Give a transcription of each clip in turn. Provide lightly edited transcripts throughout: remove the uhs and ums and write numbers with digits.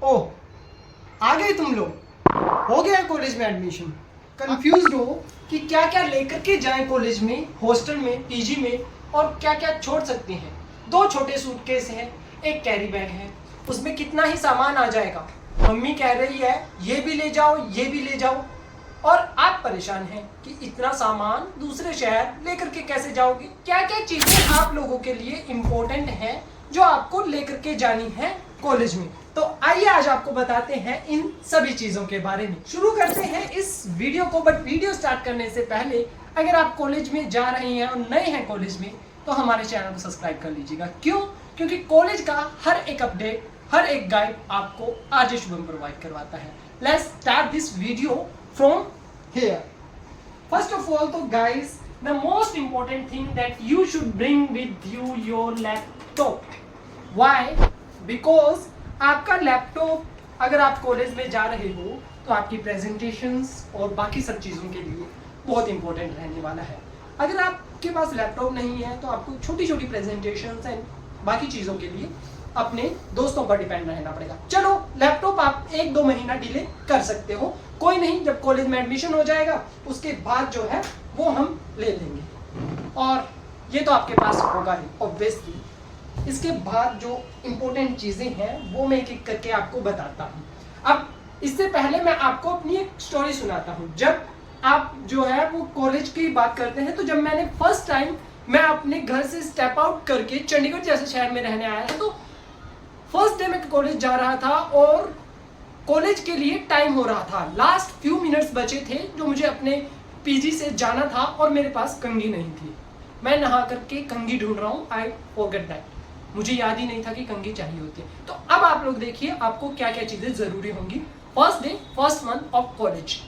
ओह, आ गए तुम लोग। हो गया कॉलेज में एडमिशन। कंफ्यूज हो कि क्या क्या लेकर के जाएं कॉलेज में, हॉस्टल में, पीजी में, और क्या क्या छोड़ सकते हैं। 2 छोटे सूटकेस हैं, एक कैरी बैग है, उसमें कितना ही सामान आ जाएगा। मम्मी कह रही है ये भी ले जाओ, ये भी ले जाओ, और आप परेशान हैं कि इतना सामान दूसरे शहर लेकर के कैसे जाओगे। क्या क्या चीजें आप लोगों के लिए इम्पोर्टेंट हैं जो आपको लेकर के जानी है कॉलेज में। तो आइए आज आपको बताते हैं इन सभी चीजों के बारे में। शुरू करते हैं इस वीडियो को। बट वीडियो स्टार्ट करने से पहले अगर आप कॉलेज में जा रहे हैं और नए हैं कॉलेज में, तो हमारे चैनल को सब्सक्राइब कर लीजिएगा। क्यों? क्योंकि कॉलेज का हर एक अपडेट, हर एक गाइड आपको आरजे शुभम प्रोवाइड करवाता है। Let's start this video from here. First of all तो guys, the most important thing that you should bring with you your laptop. Why? Because आपका लैपटॉप अगर आप कॉलेज में जा रहे हो तो आपकी प्रेजेंटेशंस और बाकी सब चीज़ों के लिए बहुत इंपॉर्टेंट रहने वाला है। अगर आपके पास लैपटॉप नहीं है तो आपको छोटी छोटी प्रेजेंटेशंस एंड बाकी चीज़ों के लिए अपने दोस्तों पर डिपेंड रहना पड़ेगा। चलो, लैपटॉप आप 1-2 महीना डिले कर सकते हो, कोई नहीं। जब कॉलेज में एडमिशन हो जाएगा उसके बाद जो है वो हम ले लेंगे, और ये तो आपके पास होगा ही ऑब्वियसली। इसके बाद जो इम्पोर्टेंट चीज़ें हैं वो मैं एक एक करके आपको बताता हूँ। अब इससे पहले मैं आपको अपनी एक स्टोरी सुनाता हूँ। जब आप जो है वो कॉलेज की बात करते हैं, तो जब मैंने फर्स्ट टाइम मैं अपने घर से स्टेप आउट करके चंडीगढ़ जैसे शहर में रहने आया था, तो फर्स्ट डे मैं कॉलेज जा रहा था और कॉलेज के लिए टाइम हो रहा था। लास्ट फ्यू मिनट्स बचे थे जो मुझे अपने पीजी से जाना था, और मेरे पास कंघी नहीं थी। मैं नहा करके कंघी ढूंढ रहा हूँ। आई फॉरगेट दैट, मुझे याद ही नहीं था कि कंघी चाहिए होती है। तो अब आप लोग देखिए आपको क्या क्या चीज़ें ज़रूरी होंगी first day, first month of college.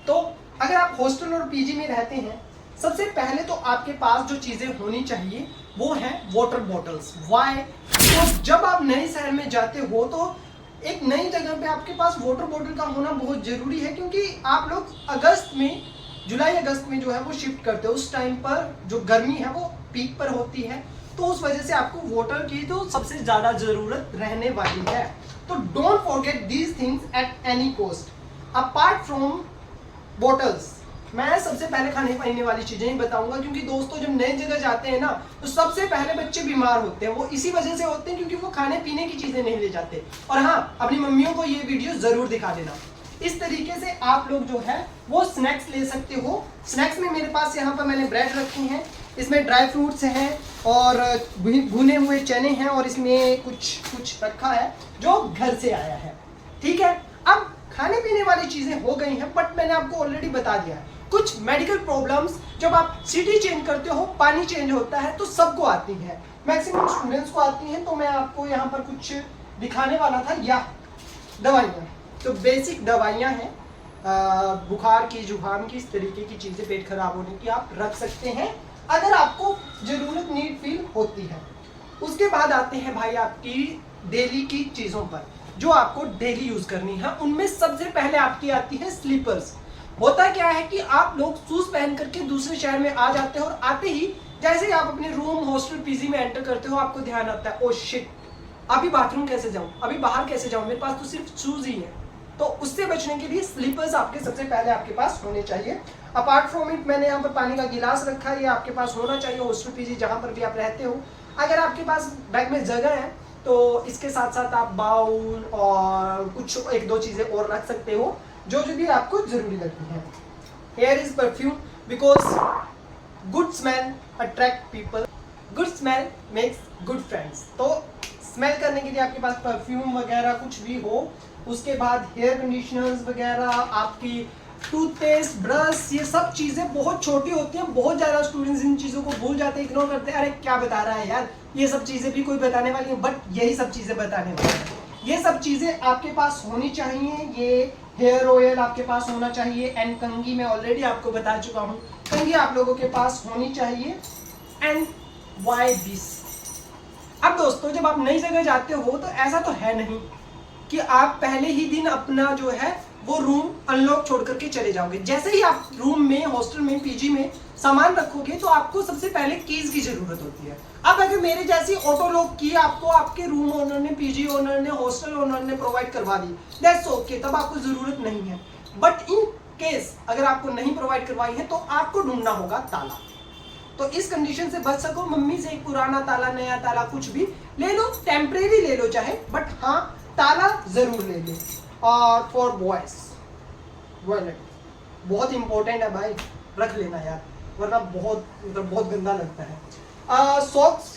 तो अगर आप हॉस्टल और पीजी में रहते हैं, सबसे पहले तो आपके पास जो चीज़ें होनी चाहिए वो है वाटर बॉटल्स। वाई? तो जब आप नए शहर में जाते हो तो एक नई जगह पे आपके पास वाटर बॉटल का होना बहुत ज़रूरी है, क्योंकि आप लोग अगस्त में, जुलाई अगस्त में जो है वो शिफ्ट करते हो। उस टाइम पर जो गर्मी है वो पीक पर होती है, तो उस वजह से आपको वाटर की तो सबसे ज़्यादा ज़रूरत रहने वाली है। तो don't forget these things at any cost. Apart from bottles, मैं सबसे पहले खाने पीने वाली चीज़ें ही बताऊंगा, क्योंकि दोस्तों जब नई जगह जाते हैं ना तो सबसे पहले बच्चे बीमार होते हैं। वो इसी वजह से होते हैं क्योंकि वो खाने पीने की चीज़ें नहीं ले जाते। और हाँ, अपनी मम्मियों को ये वीडियो ज़रूर दिखा देना। इस तरीके से आप लोग जो है वो स्नैक्स ले सकते हो। स्नैक्स में मेरे पास यहाँ पर मैंने ब्रेड रखी हैं, इसमें ड्राई फ्रूट्स हैं और भुने हुए चने हैं, और इसमें कुछ रखा है जो घर से आया है। ठीक है, अब खाने पीने वाली चीज़ें हो गई हैं, बट मैंने आपको ऑलरेडी बता दिया है कुछ मेडिकल प्रॉब्लम्स जब आप सिटी चेंज करते हो, पानी चेंज होता है, तो सबको आती है, मैक्सिमम स्टूडेंट्स को आती हैं। तो मैं आपको यहाँ पर कुछ दिखाने वाला था। या दवाइयाँ, तो बेसिक दवाइयाँ हैं बुखार की, जुकाम की, इस तरीके की चीज़ें पेट खराब होने की आप रख सकते हैं अगर आपको ज़रूरत नीड फील होती है। उसके बाद आते हैं भाई आपकी डेली की चीज़ों पर जो आपको डेली यूज़ करनी है। उनमें सबसे पहले आपकी आती है स्लीपर्स। होता क्या है कि आप लोग शूज पहन करके दूसरे शहर में आ जाते हो, और आते ही जैसे ही आप अपने रूम, हॉस्टल, पीजी में एंटर करते हो, आपको ध्यान आता है, ओ शिट, अभी बाथरूम कैसे जाऊं, अभी बाहर कैसे जाऊं, मेरे पास तो सिर्फ शूज ही है। तो उससे बचने के लिए स्लीपर्स आपके सबसे पहले आपके पास होने चाहिए। अपार्ट फ्रॉम इट, मैंने यहाँ पर पानी का गिलास रखा है, ये आपके पास होना चाहिए हॉस्टल, पीजी जहाँ पर भी आप रहते हो। अगर आपके पास बैग में जगह है तो इसके साथ साथ आप बाउल और कुछ 1-2 चीज़ें और रख सकते हो जो भी आपको जरूरी लगती है। Here is perfume, because good smell attract people, good smell makes good friends. तो स्मेल करने के लिए आपके पास परफ्यूम वगैरह कुछ भी हो। उसके बाद हेयर कंडीशनर्स वगैरह, आपकी टूथपेस्ट, ब्रश, ये सब चीज़ें बहुत छोटी होती हैं। बहुत ज़्यादा स्टूडेंट्स इन चीज़ों को भूल जाते हैं, इग्नोर करते हैं। अरे क्या बता रहा है यार, ये सब चीज़ें भी कोई बताने वाली है, बट यही सब चीज़ें बताने वाली है। ये सब चीज़ें आपके पास होनी चाहिए। ये हेयर ऑयल आपके पास होना चाहिए, एंड कंघी मैं ऑलरेडी आपको बता चुका हूँ, कंघी आप लोगों के पास होनी चाहिए। And why this? अब दोस्तों, जब आप नई जगह जाते हो तो ऐसा तो है नहीं कि आप पहले ही दिन अपना जो है वो रूम अनलॉक छोड़ करके चले जाओगे। जैसे ही आप रूम में, हॉस्टल में, पीजी में सामान रखोगे तो आपको सबसे पहले कीज की जरूरत होती है। अब अगर मेरे जैसी ऑटो लॉक की आपको आपके रूम ओनर ने, पीजी ओनर ने, हॉस्टल ओनर ने प्रोवाइड करवा दी, दैट्स ओके, तब आपको जरूरत नहीं है। बट इन केस अगर आपको नहीं प्रोवाइड करवाई है तो आपको ढूंढना होगा ताला। तो इस कंडीशन से बच सको, मम्मी से एक पुराना ताला, नया ताला कुछ भी ले लो, टेम्परेरी ले लो चाहे, बट हाँ ताला जरूर ले लो। और फॉर बॉयज वॉलेट बहुत इंपॉर्टेंट है भाई, रख लेना यार, वरना बहुत बहुत गंदा लगता है। सॉक्स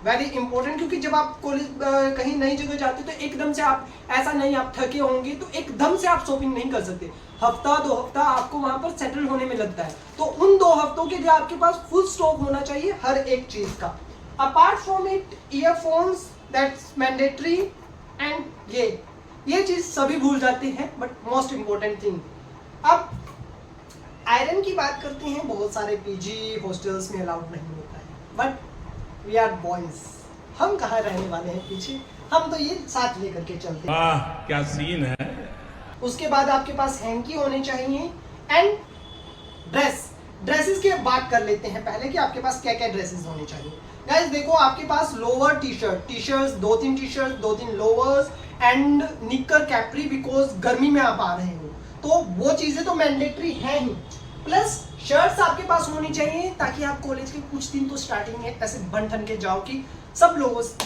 वेरी इंपॉर्टेंट, क्योंकि जब आप कॉलेज कहीं नई जगह जाते हो तो एकदम से आप, ऐसा नहीं आप थके होंगे तो एकदम से आप शॉपिंग नहीं कर सकते, हफ्ता 2 हफ्ता आपको वहां पर सेटल होने में लगता है। तो उन 2 हफ्तों के लिए आपके पास फुल स्टॉक होना चाहिए हर एक चीज का। Apart from it earphones that's mandatory, and ये चीज सभी भूल जाते हैं, बट मोस्ट इंपॉर्टेंट थिंग। अब आयरन की बात करते हैं, बहुत सारे पीजी हॉस्टल्स में अलाउड नहीं होता है, बट वी आर बॉयज, हम कहाँ रहने वाले हैं पीछे, हम तो ये साथ लेकर के चलते हैं। वाह क्या सीन है। उसके बाद आपके पास हैंकी होने चाहिए, एंड ड्रेसेस की बात कर लेते हैं पहले कि आपके पास क्या क्या ड्रेसेस होने चाहिए। गाइस देखो, आपके पास lower T shirts 2-3 T shirt, 2-3 lowers and knicker capri, because गर्मी में आप आ रहे हो तो वो चीजें तो मैंडेटरी है ही। प्लस शर्ट्स आपके पास होनी चाहिए ताकि आप कॉलेज के कुछ दिन तो स्टार्टिंग में ऐसे बन ठन के जाओ कि सब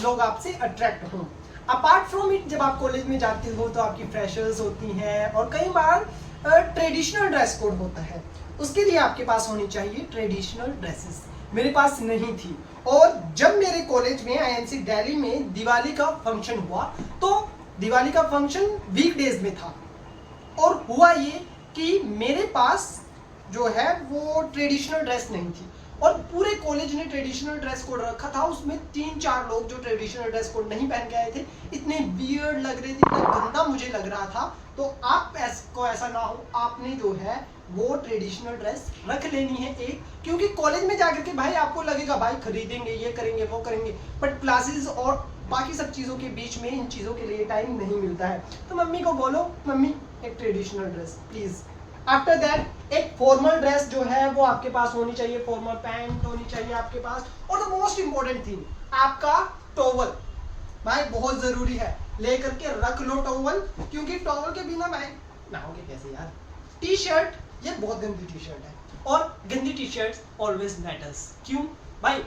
लोग आपसे अट्रैक्ट हों। अपार्ट फ्रॉम इट, जब आप कॉलेज में जाते हो तो आपकी फ्रेशर्स होती हैं और कई बार ट्रेडिशनल ड्रेस कोड होता है, उसके लिए आपके पास होनी चाहिए ट्रेडिशनल ड्रेसेस। मेरे पास नहीं थी, और जब मेरे कॉलेज में आईएनसी दिल्ली में दिवाली का फंक्शन हुआ तो दिवाली का फंक्शन वीकडेज में था, और हुआ ये कि मेरे पास जो है वो ट्रेडिशनल ड्रेस नहीं थी, और पूरे कॉलेज ने ट्रेडिशनल ड्रेस कोड रखा था। उसमें 3-4 लोग जो ट्रेडिशनल ड्रेस कोड नहीं पहन के आए थे, इतने वियर्ड लग रहे थे, इतना गंदा मुझे लग रहा था। तो आप को ऐसा ना हो, आपने जो है वो ट्रेडिशनल ड्रेस रख लेनी है एक, क्योंकि कॉलेज में जाकर के भाई आपको लगेगा भाई खरीदेंगे, ये करेंगे, वो करेंगे, बट क्लासेस और बाकी सब चीज़ों के बीच में इन चीज़ों के लिए टाइम नहीं मिलता है। तो मम्मी को बोलो, मम्मी एक traditional dress please. After that एक फॉर्मल ड्रेस जो है वो आपके पास होनी चाहिए, फॉर्मल पैंट होनी चाहिए आपके पास। और द मोस्ट इंपॉर्टेंट थिंग, आपका टॉवल भाई बहुत जरूरी है, लेकर के रख लो टॉवल, क्योंकि टॉवल के बिना भाई नहाओगे कैसे यार। टी शर्ट, ये बहुत गंदी टी शर्ट है, और गंदी टी शर्ट ऑलवेज मैटर्स। क्यों भाई,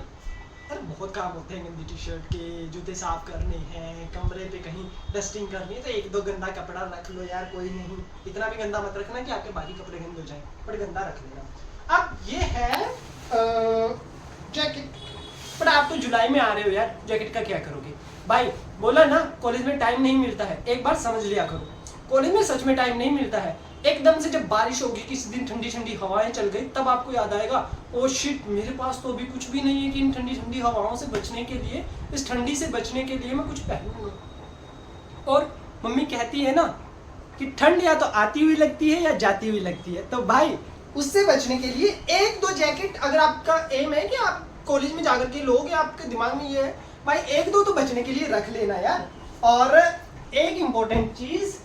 अरे बहुत काम होते हैं गंदी टी शर्ट के, जूते साफ करने हैं, कमरे पे कहीं डस्टिंग करनी है, तो 1-2 गंदा कपड़ा रख लो यार, कोई नहीं, इतना भी गंदा मत रखना कि आपके बाकी कपड़े गंदे हो जाएं, बट गंदा रख लेना। अब ये है जैकेट, बट आप तो जुलाई में आ रहे हो यार, जैकेट का क्या करोगे भाई? बोला ना कॉलेज में टाइम नहीं मिलता है, एक बार समझ लिया करो, कॉलेज में सच में टाइम नहीं मिलता है। एकदम से जब बारिश होगी, किसी दिन ठंडी ठंडी हवाएं चल गई, तब आपको याद आएगा ओ शिट, मेरे पास तो अभी कुछ भी नहीं है कि इन ठंडी ठंडी हवाओं से बचने के लिए, इस ठंडी से बचने के लिए मैं कुछ पहनूंगा। और मम्मी कहती है ना कि ठंड या तो आती हुई लगती है या जाती हुई लगती है, तो भाई उससे बचने के लिए 1-2 जैकेट, अगर आपका एम है कि आप कॉलेज में जाकर के लोगे, आपके दिमाग में ये है भाई 1-2 तो बचने के लिए रख लेना यार। और एक इम्पोर्टेंट चीज,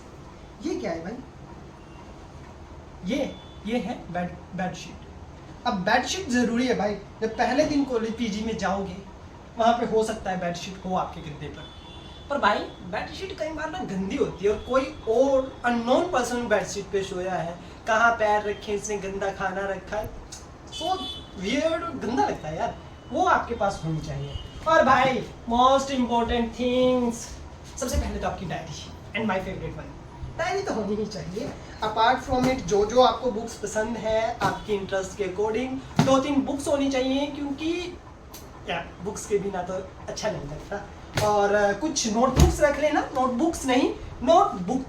ये क्या है भाई, ये है बेडशीट। अब बेडशीट जरूरी है भाई, जब पहले दिन कॉलेज पीजी में जाओगे वहां पे हो सकता है बेडशीट हो आपके गद्दे पर भाई बेडशीट कई बार ना गंदी होती है, और कोई और अननोन पर्सन बेडशीट पे सोया है, कहाँ पैर रखे, इसने गंदा खाना रखा है, सो वियर्ड, गंदा लगता है यार, वो आपके पास होनी चाहिए। और भाई मोस्ट इम्पोर्टेंट थिंग्स, सबसे पहले तो आपकी diary, and my favourite one, diary तो होनी ही चाहिए। अपार्ट फ्रॉम इट जो आपको बुक्स पसंद है आपके इंटरेस्ट के अकॉर्डिंग 2-3 बुक्स होनी चाहिए, क्योंकि यार बुक्स के बिना तो अच्छा नहीं लगता। और कुछ नोटबुक्स रख लेना, नोटबुक्स नहीं, नोटबुक,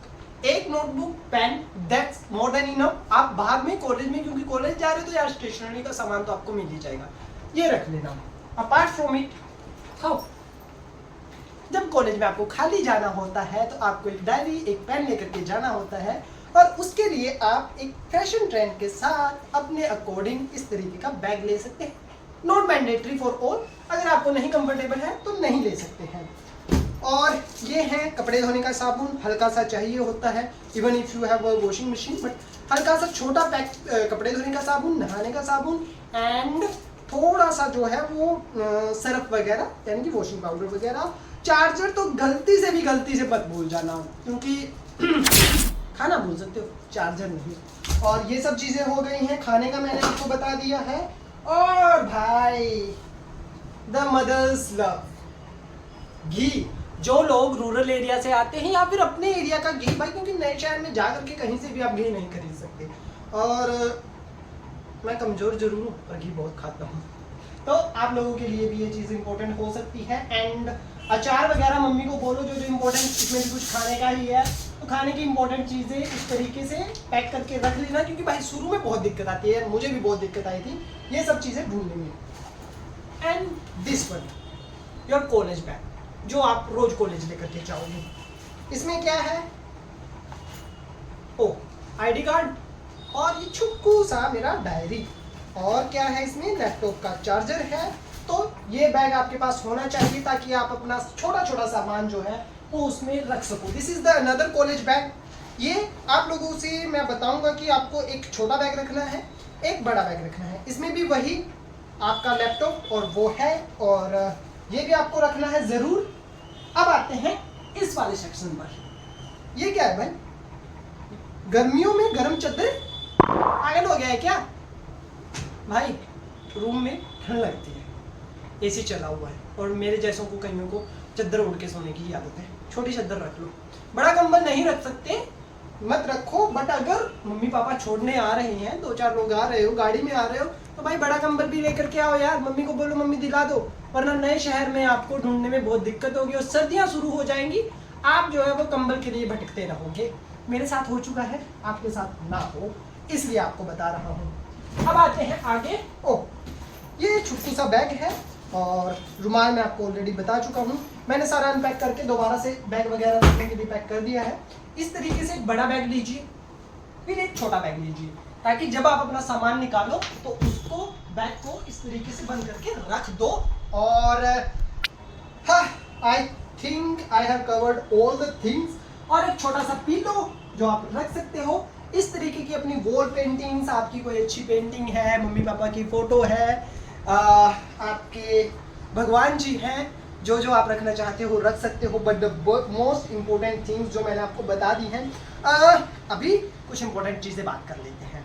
एक notebook, pen, that's more than enough. आप बाद में कॉलेज में, क्योंकि कॉलेज जा रहे हो तो यार स्टेशनरी का सामान तो आपको मिल ही जाएगा, ये रख लेना। अपार्ट फ्रॉम इट, हाँ, जब कॉलेज में आपको खाली जाना होता है तो आपको एक डायरी, एक पेन लेकर के जाना होता है, और उसके लिए आप एक फैशन ट्रेंड के साथ अपने अकॉर्डिंग इस तरीके का बैग ले सकते हैं। नॉट मैंडेटरी फॉर ऑल, अगर आपको नहीं कंफर्टेबल है तो नहीं ले सकते हैं। और ये है कपड़े धोने का साबुन, हल्का सा चाहिए होता है even if you have a washing machine, but हल्का सा छोटा पैक कपड़े धोने का साबुन, नहाने का साबुन एंड थोड़ा सा जो है वो सरफ वगैरह यानी कि वॉशिंग पाउडर वगैरह। चार्जर तो गलती से मत भूल जाना, क्योंकि खाना भूल सकते हो, चार्जर नहीं। और ये सब चीज़ें हो गई हैं, खाने का मैंने आपको बता दिया है। और भाई द मदर्स लव घी, जो लोग रूरल एरिया से आते हैं या फिर अपने एरिया का घी भाई, क्योंकि नए शहर में जा करके कहीं से भी आप घी नहीं खरीद सकते। और मैं कमज़ोर जरूर हूँ पर घी बहुत खाता हूँ, तो आप लोगों के लिए भी ये चीज़ इंपॉर्टेंट हो सकती है। एंड अचार वगैरह मम्मी को बोलो जो इम्पोर्टेंट, इसमें भी कुछ खाने का ही है, तो खाने की इंपॉर्टेंट चीज़ें इस तरीके से पैक करके रख लेना, क्योंकि भाई शुरू में बहुत दिक्कत आती है, मुझे भी बहुत दिक्कत आई थी ये सब चीज़ें ढूंढने में। And this one your college bag, जो आप रोज कॉलेज लेकर के जाओगे। इसमें क्या है, ओ आईडी कार्ड और ये छुक्कू सा मेरा डायरी, और क्या है इसमें लैपटॉप का चार्जर है। तो ये बैग आपके पास होना चाहिए ताकि आप अपना छोटा छोटा सामान जो है वो उसमें रख सको। This is the another college bag. ये आप लोगों से मैं बताऊंगा कि आपको एक छोटा बैग रखना है, एक बड़ा बैग रखना है। इसमें भी वही आपका लैपटॉप और वो है, और ये भी आपको रखना है ज़रूर। अब आते हैं इस वाले सेक्शन पर। ये क्या है भाई, गर्मियों में गर्म चादर पागल हो गया है क्या भाई? रूम में ठंड लगती है, एसी चला हुआ है, और मेरे जैसों को कईयों को चादर ओढ़ के सोने की आदत है। छोटी चादर रख लो, बड़ा कंबल नहीं रख सकते मत रखो, बट अगर मम्मी पापा छोड़ने आ रहे हैं, 2-4 लोग आ रहे हो, गाड़ी में आ रहे हो, तो भाई बड़ा कंबल भी लेकर के आओ यार। मम्मी को बोलो मम्मी दिला दो, वरना नए शहर में आपको ढूंढने में बहुत दिक्कत होगी, और सर्दियाँ शुरू हो जाएंगी, आप जो है वो कंबल के लिए भटकते रहोगे। मेरे साथ हो चुका है, आपके साथ ना हो, इसलिए आपको बता रहा हूँ। अब आते हैं आगे। ओ ये छुट्टू सा बैग है, और रुमाल मैं आपको ऑलरेडी बता चुका हूँ। मैंने सारा अनपैक करके दोबारा से बैग वगैरह रखने के लिए पैक कर दिया है। इस तरीके से एक बड़ा बैग लीजिए, फिर एक छोटा बैग लीजिए, ताकि जब आप अपना सामान निकालो तो उसको बैग को इस तरीके से बंद करके रख दो। और आई think I have covered all the things. और एक छोटा सा पिलो जो आप रख सकते हो। इस तरीके की अपनी वॉल पेंटिंग्स, आपकी कोई अच्छी पेंटिंग है, मम्मी पापा की फ़ोटो है, आपके भगवान जी हैं, जो जो आप रखना चाहते हो रख सकते हो। But the most important things जो मैंने आपको बता दी हैं, अभी कुछ इम्पोर्टेंट चीज़ें बात कर लेते हैं।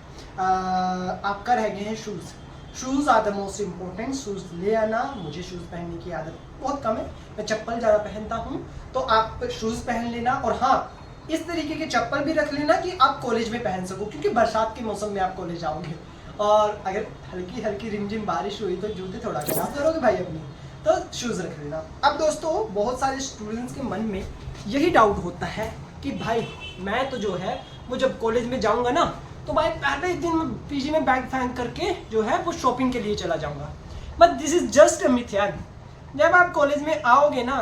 आपका रह गए हैं shoes. Shoes are the most important. Shoes ले आना। मुझे शूज़ पहनने की आदत बहुत कम है, मैं चप्पल ज़्यादा पहनता हूँ, तो आप शूज़ पहन लेना। और हाँ, इस तरीके के चप्पल भी रख लेना कि आप कॉलेज में पहन सको, क्योंकि बरसात के मौसम में आप कॉलेज आओगे, और अगर हल्की हल्की रिमझिम बारिश हुई तो जूते थोड़ा खराब करोगे भाई अपनी, तो शूज़ रख लेना। अब दोस्तों, बहुत सारे स्टूडेंट्स के मन में यही डाउट होता है कि भाई मैं तो जो है वो जब कॉलेज में जाऊँगा ना, तो भाई पहले ही दिन मैं पीजी में बैग फेंक करके जो है वो शॉपिंग के लिए चला जाऊँगा। But this is just a myth. जब आप कॉलेज में आओगे ना,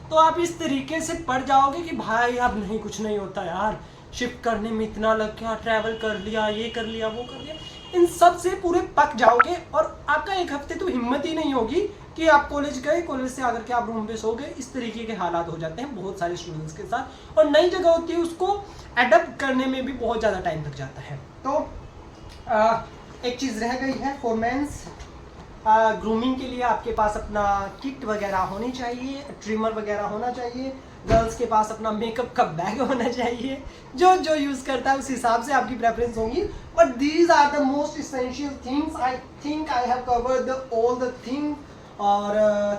तो आप इस तरीके से पढ़ जाओगे कि भाई अब नहीं, कुछ नहीं होता यार, शिफ्ट करने में इतना लग गया, ट्रैवल कर लिया, ये कर लिया, वो कर लिया, इन सब से पूरे पक जाओगे। और आपका एक हफ्ते तो हिम्मत ही नहीं होगी कि आप कॉलेज गए, कॉलेज से आकर के आप रूम पे सो गए। इस तरीके के हालात हो जाते हैं बहुत सारे स्टूडेंट्स के साथ, और नई जगह होती है, उसको एडप्ट करने में भी बहुत ज़्यादा टाइम लग जाता है। तो एक चीज़ रह गई है फॉर मेंस। ग्रूमिंग के लिए आपके पास अपना किट वगैरह होनी चाहिए, ट्रिमर वगैरह होना चाहिए। गर्ल्स के पास अपना मेकअप का बैग होना चाहिए। जो जो यूज़ करता है उस हिसाब से आपकी प्रेफरेंस होंगी, but these are the most essential things. I think I have covered all the thing. और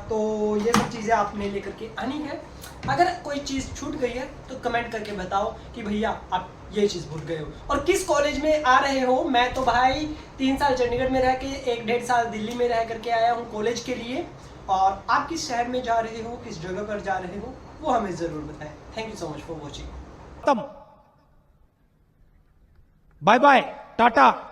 तो ये सब चीज़ें आपने लेकर के आनी है। अगर कोई चीज़ छूट गई है तो कमेंट करके बताओ कि भैया आप ये चीज़ भूल गए हो, और किस कॉलेज में आ रहे हो। मैं तो भाई 3 साल चंडीगढ़ में रह के 1-1.5 साल दिल्ली में रह करके आया हूँ कॉलेज के लिए। और आप किस शहर में जा रहे हो, किस जगह पर जा रहे हो, वो हमें ज़रूर बताएं। Thank you so much for watching. Bye bye, Tata.